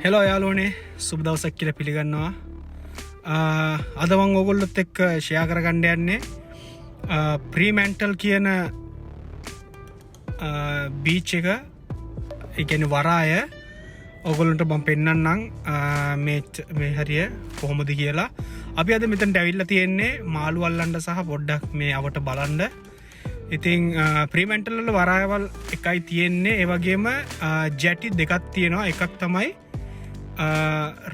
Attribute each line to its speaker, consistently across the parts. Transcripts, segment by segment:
Speaker 1: Hello යාළුවනේ සුබ දවසක් කියලා පිළිගන්නවා. අද මම ඔයගොල්ලොත් එක්ක ෂෙයා කරගන්න යන්නේ FREMANTLE කියන බීච් එක. ඒ කියන්නේ වරාය ඔයගොල්ලන්ට මම පෙන්නන්නම් මේ හරිය කොහොමද කියලා. අපි අද මෙතනට ඇවිල්ලා තියෙන්නේ මාළු අල්ලන්න සහ පොඩ්ඩක් මේ අවට බලන්න. ඉතින් FREMANTLE වල වරායවල් එකයි තියෙන්නේ. ඒ වගේම ජැටි දෙකක් තියෙනවා. එකක් තමයි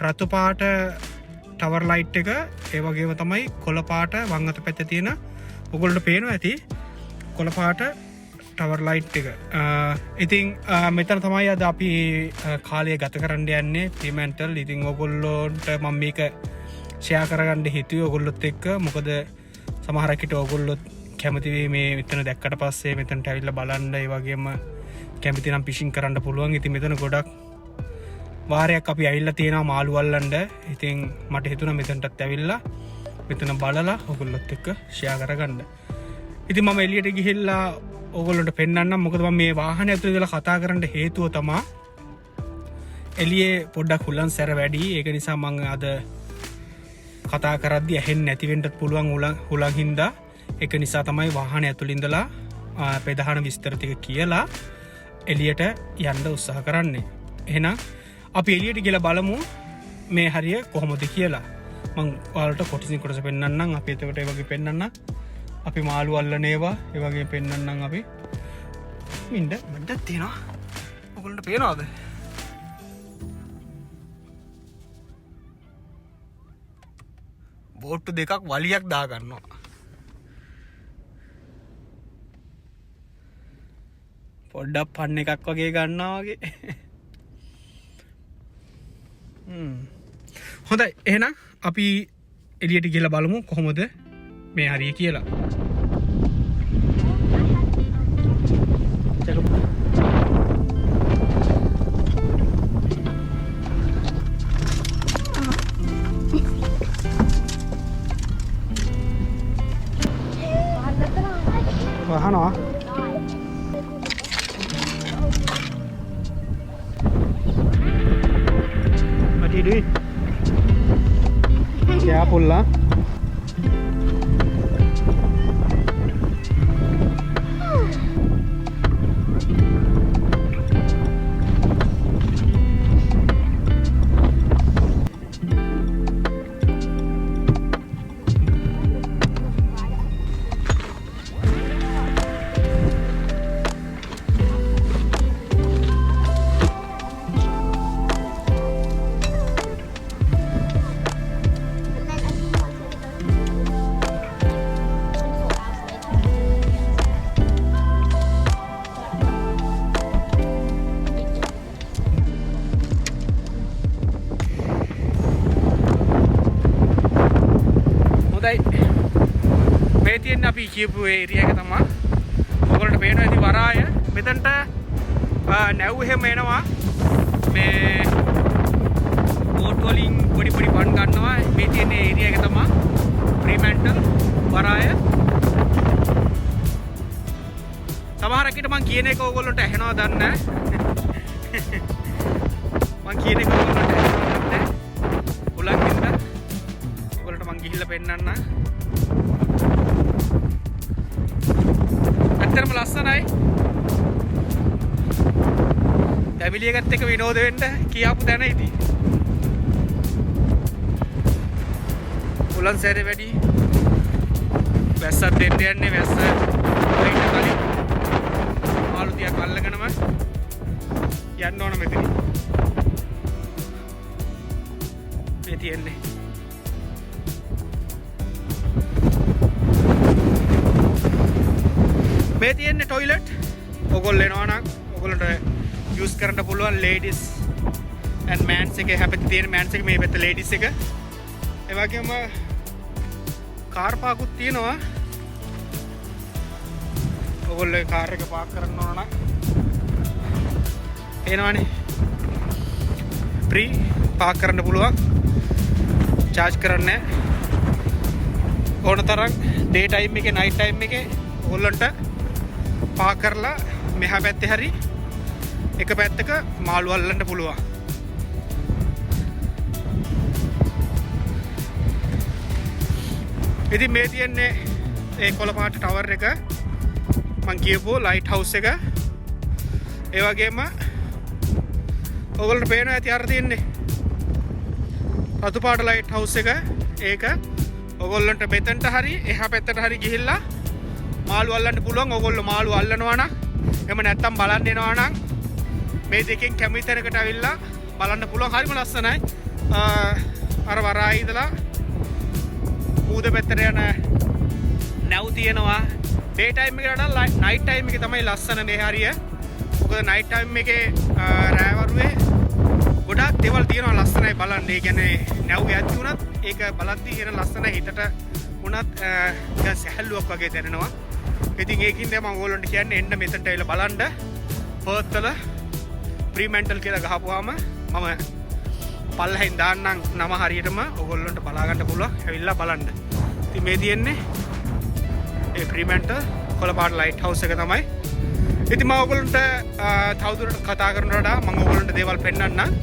Speaker 1: රතු පාට ටවර් ලයිට් එක, ඒ වගේම තමයි කොළ පාට වම් අත පැත්තේ තියෙන ඔයගොල්ලන්ට පේනවා ඇති කොළ පාට ටවර් ලයිට් එක. ඉතින් මෙතන තමයි අද අපි කාලය ගත කරන්න යන්නේ FREMANTLE. ඉතින් ඔයගොල්ලන්ට මම මේක ෂෙයා කරගන්න හිතුවේ ඔයගොල්ලොත් එක්ක. මොකද සමහරක් විට ඔයගොල්ලොත් කැමති මේ මෙතන දැක්කට පස්සේ මෙතනට ඇවිල්ලා බලන්න, ඒ වගේම කැමති නම් ෆිෂින් කරන්න පුළුවන්. ඉතින් මෙතන ගොඩක් වාරයක් අපි ඇවිල්ලා තියෙනවා මාළු අල්ලන්න. ඉතින් මට හිතුණා මෙතනටත් ඇවිල්ලා මෙතන බලලා ඔයගොල්ලොත් එක්ක ෂෙයා කරගන්න. ඉතින් මම එළියට ගිහිල්ලා ඔයගොල්ලන්ට පෙන්නන්නම්. මොකද මම මේ වාහනේ ඇතුලේ ඉඳලා කතා කරන්න හේතුව තමයි එළියේ පොඩ්ඩක් හුලන් සැර වැඩි. ඒක නිසා මම අද කතා කරද්දි ඇහෙන්නේ නැති වෙන්නත් පුළුවන් හුලන් හින්දා. ඒක නිසා තමයි වාහනේ ඇතුලේ ඉඳලා ප්‍රධාන විස්තර ටික කියලා එළියට යන්න උත්සාහ කරන්නේ. එහෙනම් අපි එළියට ගිහලා බලමු මේ හරිය කොහොමද කියලා. මම ඔයාලට කොටසින් කොටස පෙන්නන්නම්. අපි එතකොට ඒ වගේ පෙන්නන්න. අපි මාළු අල්ලන ඒවා ඒ වගේ පෙන්නන්නම්. අපි මඩක් තියෙනවා. ඔයගොල්ලන්ට පේනවද? බෝට්ටු දෙකක් වලියක් දා ගන්නවා. පොඩ්ඩක් පන්න එකක් වගේ ගන්නවා වගේ. හොඳයි, එහෙනම් අපි එළියට ගිහලා බලමු කොහොමද මේ හරිය කියලා. වහනවා. Duit ya pulang මේ තියෙන අපි කියපු ඒරියා එක තමයි. ඔයගොල්ලන්ට පේනවා ඉතින් වරාය. මෙතනට නැව් එහෙම එනවා. මේ බෝට් වලින් පොඩි පන් ගන්නවා. මේ තියෙන ඒරියා එක තමයි FREMANTLE වරාය. සමහරක් විට මං කියන එක ඔයගොල්ලන්ට ඇහෙනවද දන්නේ නැහැ. මං කියන එක ඔයගොල්ලන්ට ඇහෙනවද දන්නේ නැහැ. උලන් හින්දා ඔයගොල්ලන්ට මං ගිහිල්ලා පෙන්නන්න. ඇත්තටම ලස්සනයි. ෆැමිලි එකත් එක්ක විනෝද වෙන්න කියාපු තැන ඉතින්. උලන් සැරේ වැඩි. වැස්සක් දෙන්න යන්නේ. වැස්ස වයින් කලින් මාළු ටිකක් අල්ලගෙනම යන්න ඕන මෙතන. මේ තියෙන්නේ මේ තියෙන්නේ ටොයිලට්. ඔයගොල්ලෝ එනවා නම් ඔයගොල්ලන්ට යූස් කරන්න පුළුවන් ලේඩිස් ඇන්ඩ් මෑන්ස් එකේ හැපෙති තියෙන මෑන්ස් එක මේ පැත්ත ලේඩිස් එක. ඒ වගේම කාර් පාකුත් තියෙනවා. ඔයගොල්ලෝ කාර් එක පාක් කරන්න ඕන නම් එනවනේ. ෆ්‍රී පාක් කරන්න පුළුවන්. charge කරන්නේ ඕන තරම් ඩේ ටයිම් එකේ නයිට් ටයිම් එකේ ඔයගොල්ලන්ට පාක් කරලා මෙහා පැත්තේ හරි එක පැත්තක මාළු අල්ලන්න පුළුවන්. ඉතින් මේ තියන්නේ ඒ කොළපාට ටවර් එක මං කියපු ලයිට් හවුස් එක. ඒ වගේම ඔයගොල්ලන්ට පේනවා ඇති අර තියන්නේ රතු පාට ලයිට් හවුස් එක. ඒක ඔයගොල්ලන්ට මෙතනට හරි එහා පැත්තට හරි ගිහිල්ලා මාළු අල්ලන්න පුළුවන්. ඔයගොල්ලෝ මාළු අල්ලනවා නම් එහෙම නැත්තම් බලන්න එනවා නම් මේ දෙකෙන් කැමති තැනකට අවිල්ලා බලන්න පුළුවන්. හරිම ලස්සනයි. අර වරායි ඉඳලා මූද පැත්තට යන නැව් තියෙනවා. ඩේ ටයිම් එකට වඩා නයිට් ටයිම් එකේ තමයි ලස්සන මේ හරිය. මොකද නයිට් ටයිම් එකේ රෑවරුවේ ගොඩාක් දේවල් තියෙනවා ලස්සනයි බලන්න. ඒ කියන්නේ නැව් යද්දි උනත් ඒක බලද්දි එන ලස්සන හිතට උනත් සැහැල්ලුවක් වගේ දැනෙනවා. ඉතින් ඒකින්ද මම ඕගොල්ලන්ට කියන්නේ එන්න මෙතනට ඇවිල්ලා බලන්න. පර්ත් වල ෆ්‍රීමැන්ටල් කියලා ගහපුවාම මම පල්ලෙන් දාන්නම් නම හරියටම ඔයගොල්ලන්ට බලා ගන්න පුළුවන්. ඇවිල්ලා බලන්න. ඉතින් මේ තියෙන්නේ ඒ ෆ්‍රීමැන්ටල් කොළපාට ලයිට් හවුස් එක තමයි. ඉතින් මම ඔයගොල්ලන්ට තවදුරටත් කතා කරනකොට වඩා මම ඔයගොල්ලන්ට දේවල් පෙන්නන්නම්.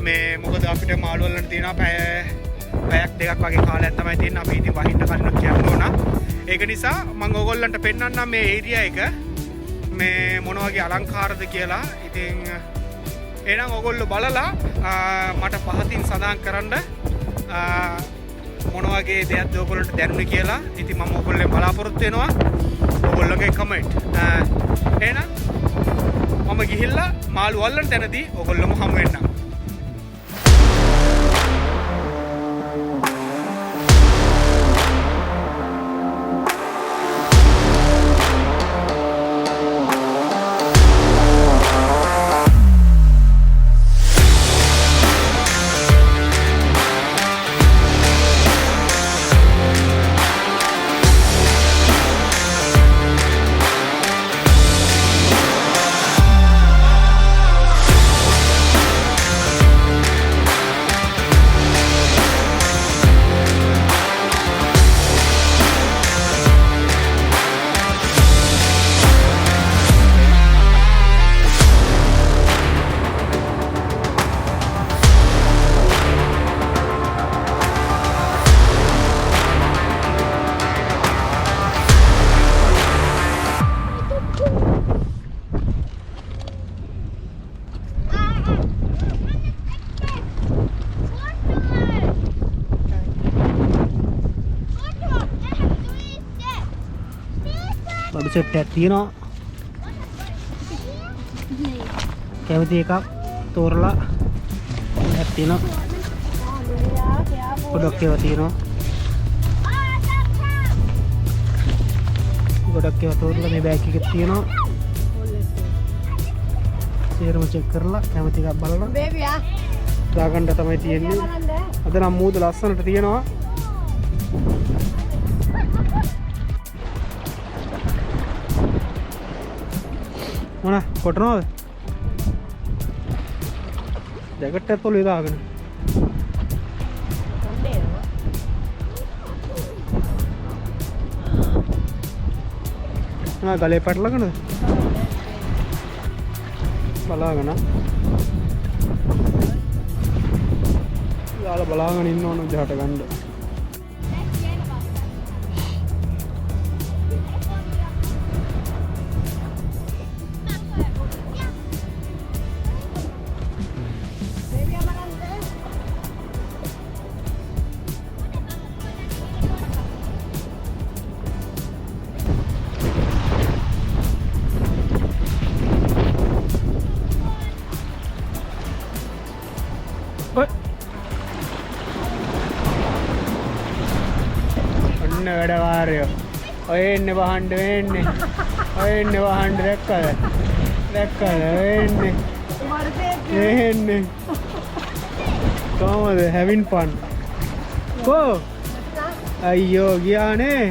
Speaker 1: මේ මොකද අපිට මාළු වලට තියෙනවා පැයක් දෙකක් වගේ කාලයක් තමයි තියෙන්නේ. අපි ඉතින් වහින්න කලින් කියන්න ඕන. ඒක නිසා මම ඔයගොල්ලන්ට පෙන්නන්නම් මේ ඒරියා එක මේ මොන වගේ අලංකාරද කියලා. ඉතින් එහෙනම් ඔයගොල්ලෝ බලලා මට පහතින් සඳහන් කරන්න මොන වගේ දෙයක්ද ඔයගොල්ලන්ට දැනුනේ කියලා. ඉතින් මම ඔයගොල්ලෝ බලාපොරොත්තු වෙනවා ඔයගොල්ලෝගේ කමෙන්ට්. එහෙනම් මම ගිහිල්ලා මාළු අල්ලන්න තැනදී ඔයගොල්ලෝම හමු වෙන්නම්. බඩු සෙට් එකක් තියෙනවා. කැමති එකක් තෝරලා එකක් තියෙනවා. ගොඩක් ඒවා තියෙනවා. ගොඩක් ඒවා තෝරලා මේ බෑග් එකේ තියෙනවා. සේරම චෙක් කරලා කැමති එකක් බලලා බේබියා දාගන්න තමයි තියෙන්නේ. අද නම් මූද ලස්සනට තියෙනවා. මොන කොටනවද? ජැකට් එකත් පොළවේ දාගෙන. ගලේ පැටලගෙනද? බලාගෙන. යාලා බලාගෙන ඉන්න ඕන විදිහට ගන්න. වැඩකාරයෝ ඔය එන්නේ වහන්න වෙන්නේ. ඔය එන්නේ වහන්න දැක්කද එන්නේ කොහමද having fun කෝ අයියෝ ගියානේ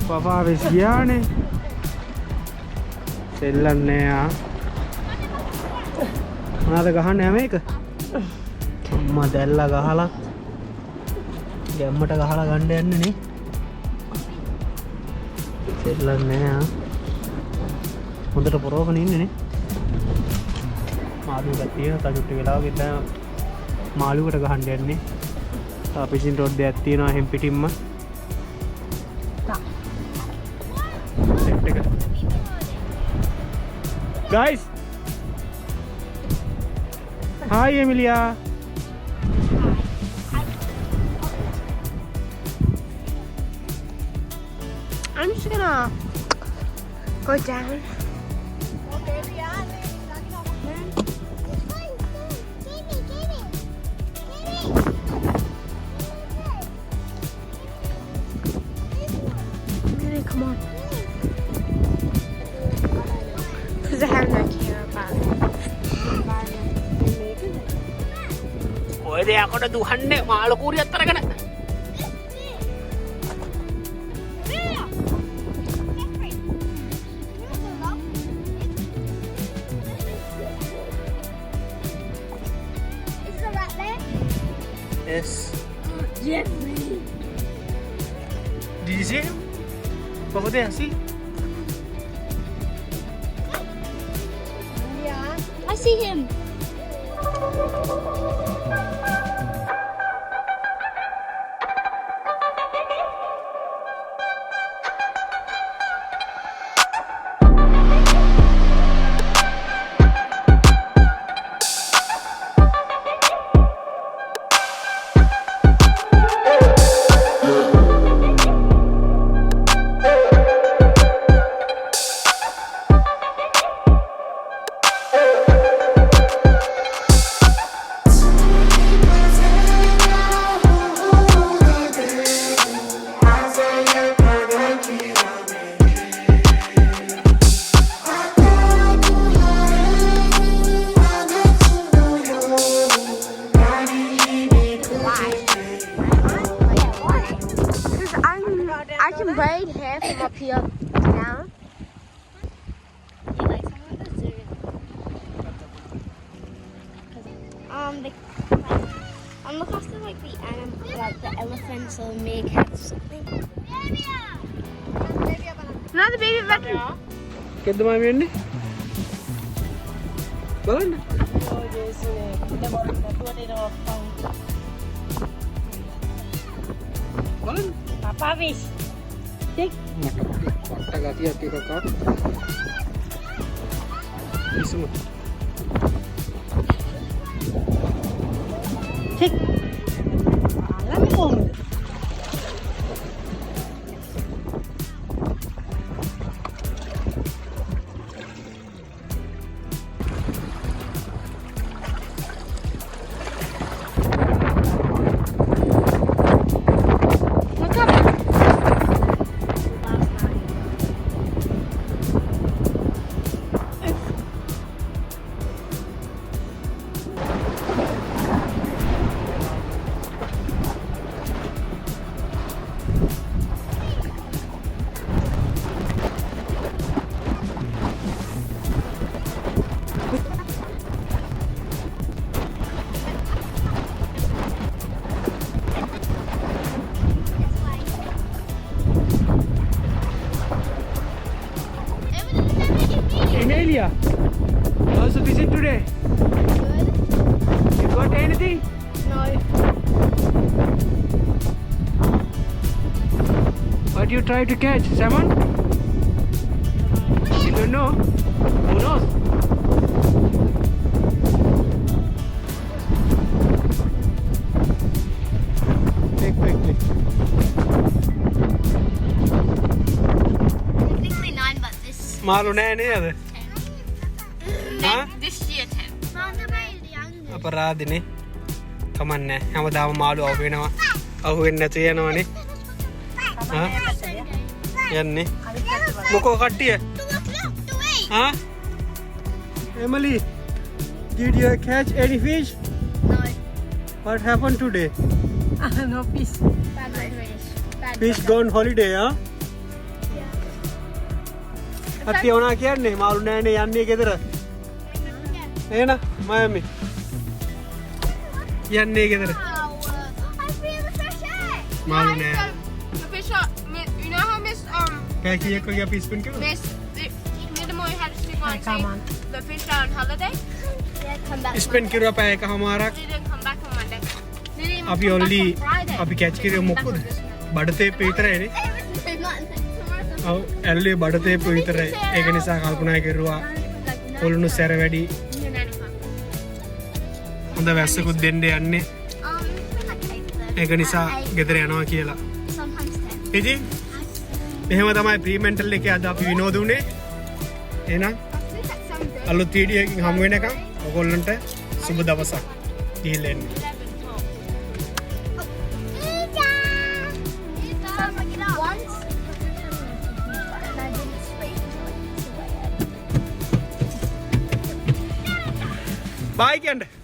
Speaker 1: පපාවිස් ගියානේ සෙල්ලන්නේ ආ මොනවද ගහන්නේ හැම එක අම්මා දැල්ලා ගහලා ගැම්මට ගහලා ගන්න යන්නේ නේ සෙල්ලන්නේ ආ හොඳට පොරවගෙන ඉන්නේ නේ මාළුවෙක් තියෙන තජුට්ටි වෙලාවක ඉඳලා මාළුවෙකුට ගහන්න යන්නේ පිසින් රොඩ්ඩයක් තියෙනවා එහෙන් පිටින්ම. සෙට් එක. Guys. Hi Emilia.
Speaker 2: I'm just gonna go down. Okay, come on. Because I have no care about the environment.
Speaker 1: ඔය දෙයකට දුහන්නේ මාළු කූරියත් අරගෙන. Yes.
Speaker 2: Jeffrey.
Speaker 1: Did you see him? Over there, see?
Speaker 2: Yeah. I see him. I can braid hair from up here down. You like some of this or? I'm looking after like the animal, like the elephants or meerkats or something. Another baby veteran.
Speaker 1: කෙද්ද මාමි වෙන්නේ? බලන්න. බලන්න.
Speaker 2: Papa fish. Take.
Speaker 1: මට ගතියක් එකක් ආවා. ඉසුම.
Speaker 2: Take. Let me go.
Speaker 1: Emilia, how's the visit today?
Speaker 2: Good.
Speaker 1: You got anything?
Speaker 2: No.
Speaker 1: What you try to catch? Salmon? You don't know? Who knows? Take.
Speaker 2: Technically 9, but this.
Speaker 1: මාළු නෑ නේද? හා?
Speaker 2: This year 10.
Speaker 1: අපරාධනේ. කමන්නේ. හැමදාම මාළු අහු වෙනවා. අහු වෙන්නේ නැතු යනවනේ. හා? යන්නේ. මොකෝ කට්ටිය? හා? Emily, did you catch any fish?
Speaker 2: No.
Speaker 1: What happened today?
Speaker 2: No fish. Bad fish.
Speaker 1: Fish gone holiday, huh? කට්ටිය වුණා කියන්නේ මාළු නෑනේ යන්නේ ගෙදර. එහෙනම් මයමි. යන්නේ ගෙදර. මාළු නෑ.
Speaker 3: The fish are, you know how Miss
Speaker 1: පැකියෙක් වගේ අපි spin කරුවා.
Speaker 3: Miss Nidamoy had to stick on saying the fish are on holiday?
Speaker 2: Yeah, come back.
Speaker 1: Spend කරුවා පැය එකමාරක්.
Speaker 3: They didn't come back on Monday.
Speaker 1: අපි ඔල්ලි අපි කැච් කිරේ මොකද බඩතේප්ප විතරයිනේ ඔව් ඇල්ලුවේ බඩතේප්ප විතරයි ඒක නිසා කල්පනා කරුවා කොළුණු සැර වැඩි හොඳ වැස්සකුත් දෙන්න යන්නේ ඒක නිසා ගෙදර යනවා කියලා ඉතින් එහෙම තමයි ප්‍රීමෙන්ටල් එකේ අද අපි විනෝද උනේ එහෙනම් අලුත් වීඩියෝ එකකින් හමු වෙනකම් ඔයගොල්ලන්ට සුබ දවසක් ගිහිල්ලා එන්න Bye, Kent.